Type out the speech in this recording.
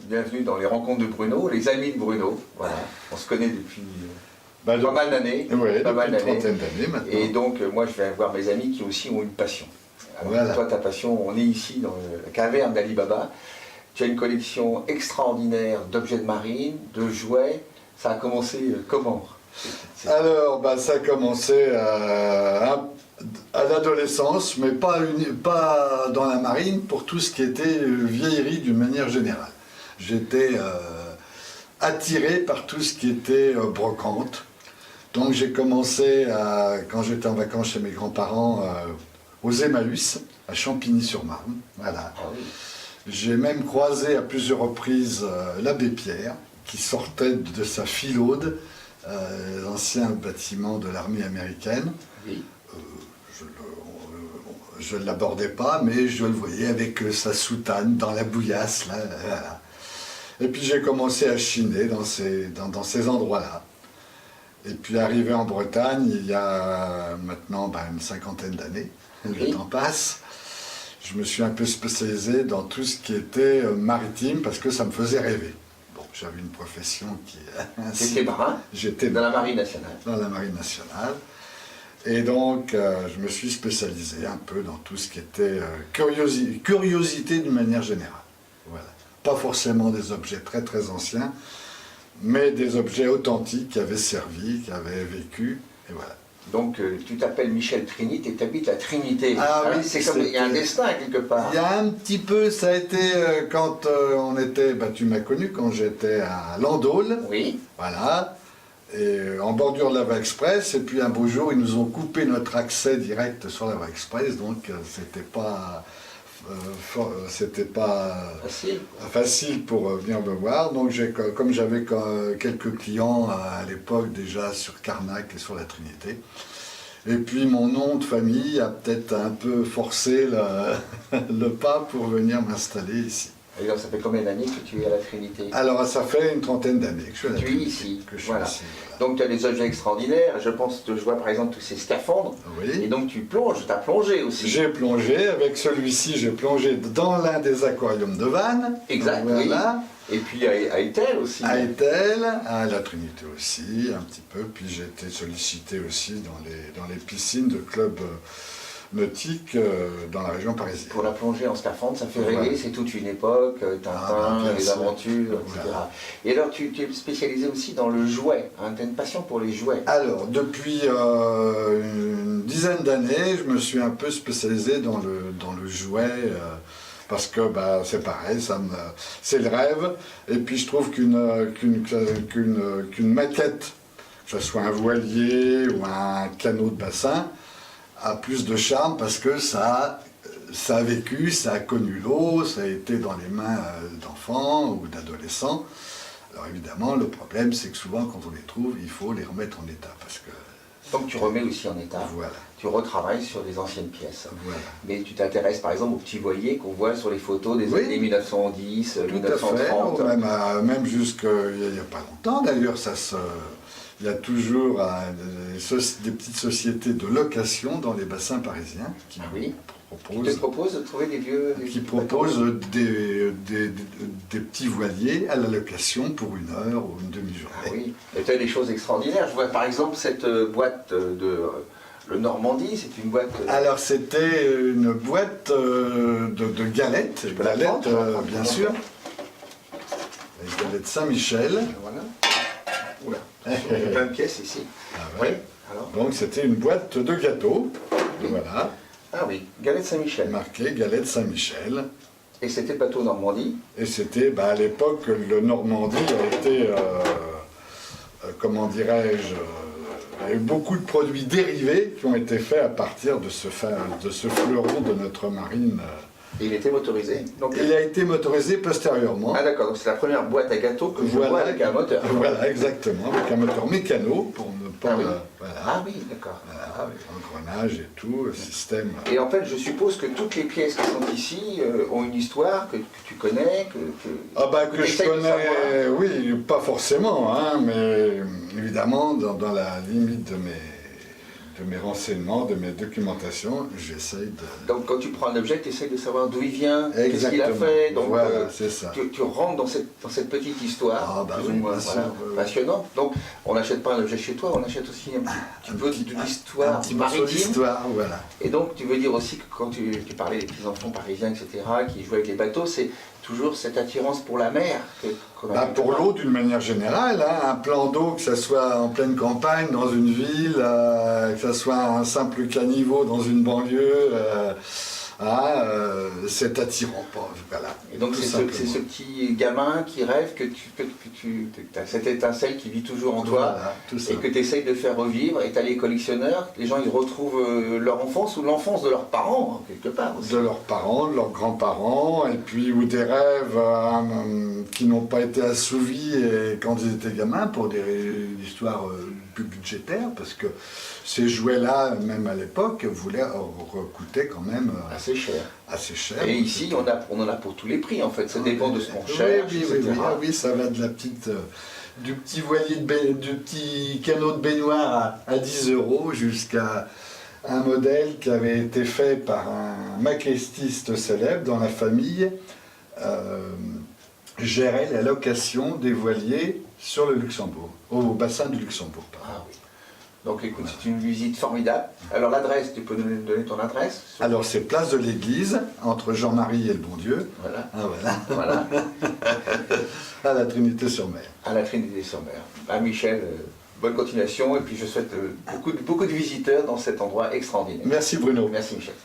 Bienvenue dans les rencontres de Bruno, les amis de Bruno. Voilà. On se connaît depuis pas mal d'années. Oui, pas mal une trentaine d'années maintenant. Et donc, moi, je vais voir mes amis qui aussi ont une passion. Alors, voilà. Toi, ta passion, on est ici dans la caverne d'Ali Baba. Tu as une collection extraordinaire d'objets de marine, de jouets. Ça a commencé comment? Alors, ça a commencé à l'adolescence, mais pas dans la marine, pour tout ce qui était vieillerie d'une manière générale. J'étais attiré par tout ce qui était brocante. Donc j'ai commencé, quand j'étais en vacances chez mes grands-parents, aux Emmaüs, à Champigny-sur-Marne. Voilà. Ah oui. J'ai même croisé à plusieurs reprises l'abbé Pierre, qui sortait de sa filaude, l'ancien bâtiment de l'armée américaine. Oui. Je ne l'abordais pas, mais je le voyais avec sa soutane dans la bouillasse. Là, voilà. Et puis j'ai commencé à chiner dans ces endroits-là. Et puis arrivé en Bretagne, il y a maintenant une cinquantaine d'années, le temps passe, je me suis un peu spécialisé dans tout ce qui était maritime, parce que ça me faisait rêver. Bon, j'avais une profession qui... J'étais marin. J'étais dans la marine nationale. Dans la marine nationale. Et donc, je me suis spécialisé un peu dans tout ce qui était curiosité d'une manière générale. Voilà. Pas forcément des objets très très anciens, mais des objets authentiques qui avaient servi, qui avaient vécu, et voilà. Donc, tu t'appelles Michel Trinité et tu habites la Trinité. Ah oui, c'est comme il y a un destin quelque part. Il y a un petit peu, ça a été quand on était, tu m'as connu quand j'étais à Landaules. Oui. Voilà. Et en bordure de la voie express, et puis un beau jour, ils nous ont coupé notre accès direct sur la voie express, donc c'était pas facile pour venir me voir. Donc comme j'avais quelques clients à l'époque déjà sur Carnac et sur la Trinité, et puis mon nom de famille a peut-être un peu forcé le pas pour venir m'installer ici. Et alors, ça fait combien d'années que tu es à la Trinité? Alors, ça fait une trentaine d'années que je suis à la Trinité. Ici. Voilà. Ici, voilà. Donc, tu as des objets extraordinaires. Je pense que je vois par exemple tous ces scaphandres. Oui. Et donc, tu plonges, tu as plongé aussi. J'ai plongé. Avec celui-ci, j'ai plongé dans l'un des aquariums de Vannes. Exact, voilà. Oui. Et puis à Etel aussi. À Etel, à la Trinité aussi, un petit peu. Puis j'ai été sollicité aussi dans les piscines de clubs nautique dans la région parisienne. Pour la plongée en scaphandre, ça fait rêver, c'est toute une époque, Tintin, les aventures, etc. Voilà. Et alors tu es spécialisé aussi dans le jouet, hein, tu as une passion pour les jouets. Alors, depuis une dizaine d'années, je me suis un peu spécialisé dans le jouet, parce que c'est pareil, c'est le rêve, et puis je trouve qu'une maquette, que ce soit un voilier ou un canot de bassin, a plus de charme parce que ça a vécu, ça a connu l'eau, ça a été dans les mains d'enfants ou d'adolescents. Alors évidemment, le problème, c'est que souvent, quand on les trouve, il faut les remettre en état. Parce que... Donc tu remets aussi en état, voilà. Tu retravailles sur des anciennes pièces. Voilà. Mais tu t'intéresses par exemple aux petits voiliers qu'on voit sur les photos des années 1910, tout 1930. À fait, même jusqu'il n'y a pas longtemps d'ailleurs, il y a toujours des petites sociétés de location dans les bassins parisiens qui te proposent de trouver des vieux... Qui proposent des petits voiliers à la location pour une heure ou une demi-journée. Ah oui, et tu as des choses extraordinaires. Je vois par exemple cette boîte de le Normandie, c'est une boîte... Alors c'était une boîte de galettes, bien sûr. Les galettes Saint-Michel. Voilà. Oula, il y a plein de pièces ici. Ah ouais. Alors. Donc c'était une boîte de gâteaux. Oui. Voilà. Ah oui, galette Saint-Michel. Marqué galette Saint-Michel. Et c'était bateau Normandie. Et c'était, à l'époque, le Normandie a été, comment dirais-je, il y a eu beaucoup de produits dérivés qui ont été faits à partir de ce fleuron de notre marine Et il était motorisé. Donc, Il a été motorisé postérieurement. ah d'accord, donc c'est la première boîte à gâteaux que je Voilà. vois avec un moteur. Voilà, exactement, avec un moteur mécano pour ne pas... Ah oui. voilà, Ah oui, d'accord. voilà, avec engrenage et tout, système. Et en fait, je suppose que toutes les pièces qui sont ici ont une histoire que tu connais, Ah bah que je t'essayes de connais, oui, pas forcément, hein, mais évidemment, dans la limite de mes renseignements, de mes documentations, j'essaye de... Donc quand tu prends un objet, tu essayes de savoir d'où il vient, qu'est-ce qu'il a Exactement. fait. Donc Voilà, c'est ça. tu rentres dans cette petite histoire, Ah bah plus oui, ou moins bien sûr, voilà, oui. passionnante. Donc on n'achète pas un objet chez toi, on achète aussi un petit peu de un l'histoire petit morceau maritime. d'histoire, voilà. Et donc tu veux dire aussi que quand tu parlais des petits enfants parisiens, etc., qui jouaient avec les bateaux, c'est toujours cette attirance pour la mer qu'on a Bah, quelque pour part. l'eau d'une manière générale, hein, un plan d'eau, que ce soit en pleine campagne, dans une ville, que ce soit un simple caniveau dans une banlieue, c'est attirant. Voilà, Et donc tout c'est simplement. ce petit gamin qui rêve que tu as cette étincelle qui vit toujours en toi. Voilà, tout ça. Et que tu essayes de faire revivre, et tu as les collectionneurs, les gens ils retrouvent leur enfance ou l'enfance de leurs parents, quelque part aussi. De leurs parents, de leurs grands-parents, et puis ou des rêves qui n'ont pas été assouvis et quand ils étaient gamins pour des histoires plus budgétaires, parce que ces jouets-là, même à l'époque, coûtaient quand même Assez cher. assez cher. Et ici, on en a pour tous les prix en fait, ça dépend de ce qu'on Oui, cherche, oui, etc. oui, oui. Ah oui, ça va de la petite, du petit voilier du petit canot de baignoire à 10 € jusqu'à un modèle qui avait été fait par un maquettiste célèbre dans la famille, gérait la location des voiliers sur le Luxembourg, au bassin du Luxembourg. pardon. Ah oui. Donc écoute, c'est une visite formidable. Alors l'adresse, tu peux nous donner ton adresse? Alors c'est place de l'église, entre Jean-Marie et le Bon Dieu, Voilà. ah, voilà, Voilà. à la Trinité-sur-Mer. À la Trinité-sur-Mer. Ah, Michel, bonne continuation et puis je souhaite beaucoup de visiteurs dans cet endroit extraordinaire. Merci Bruno. Merci Michel.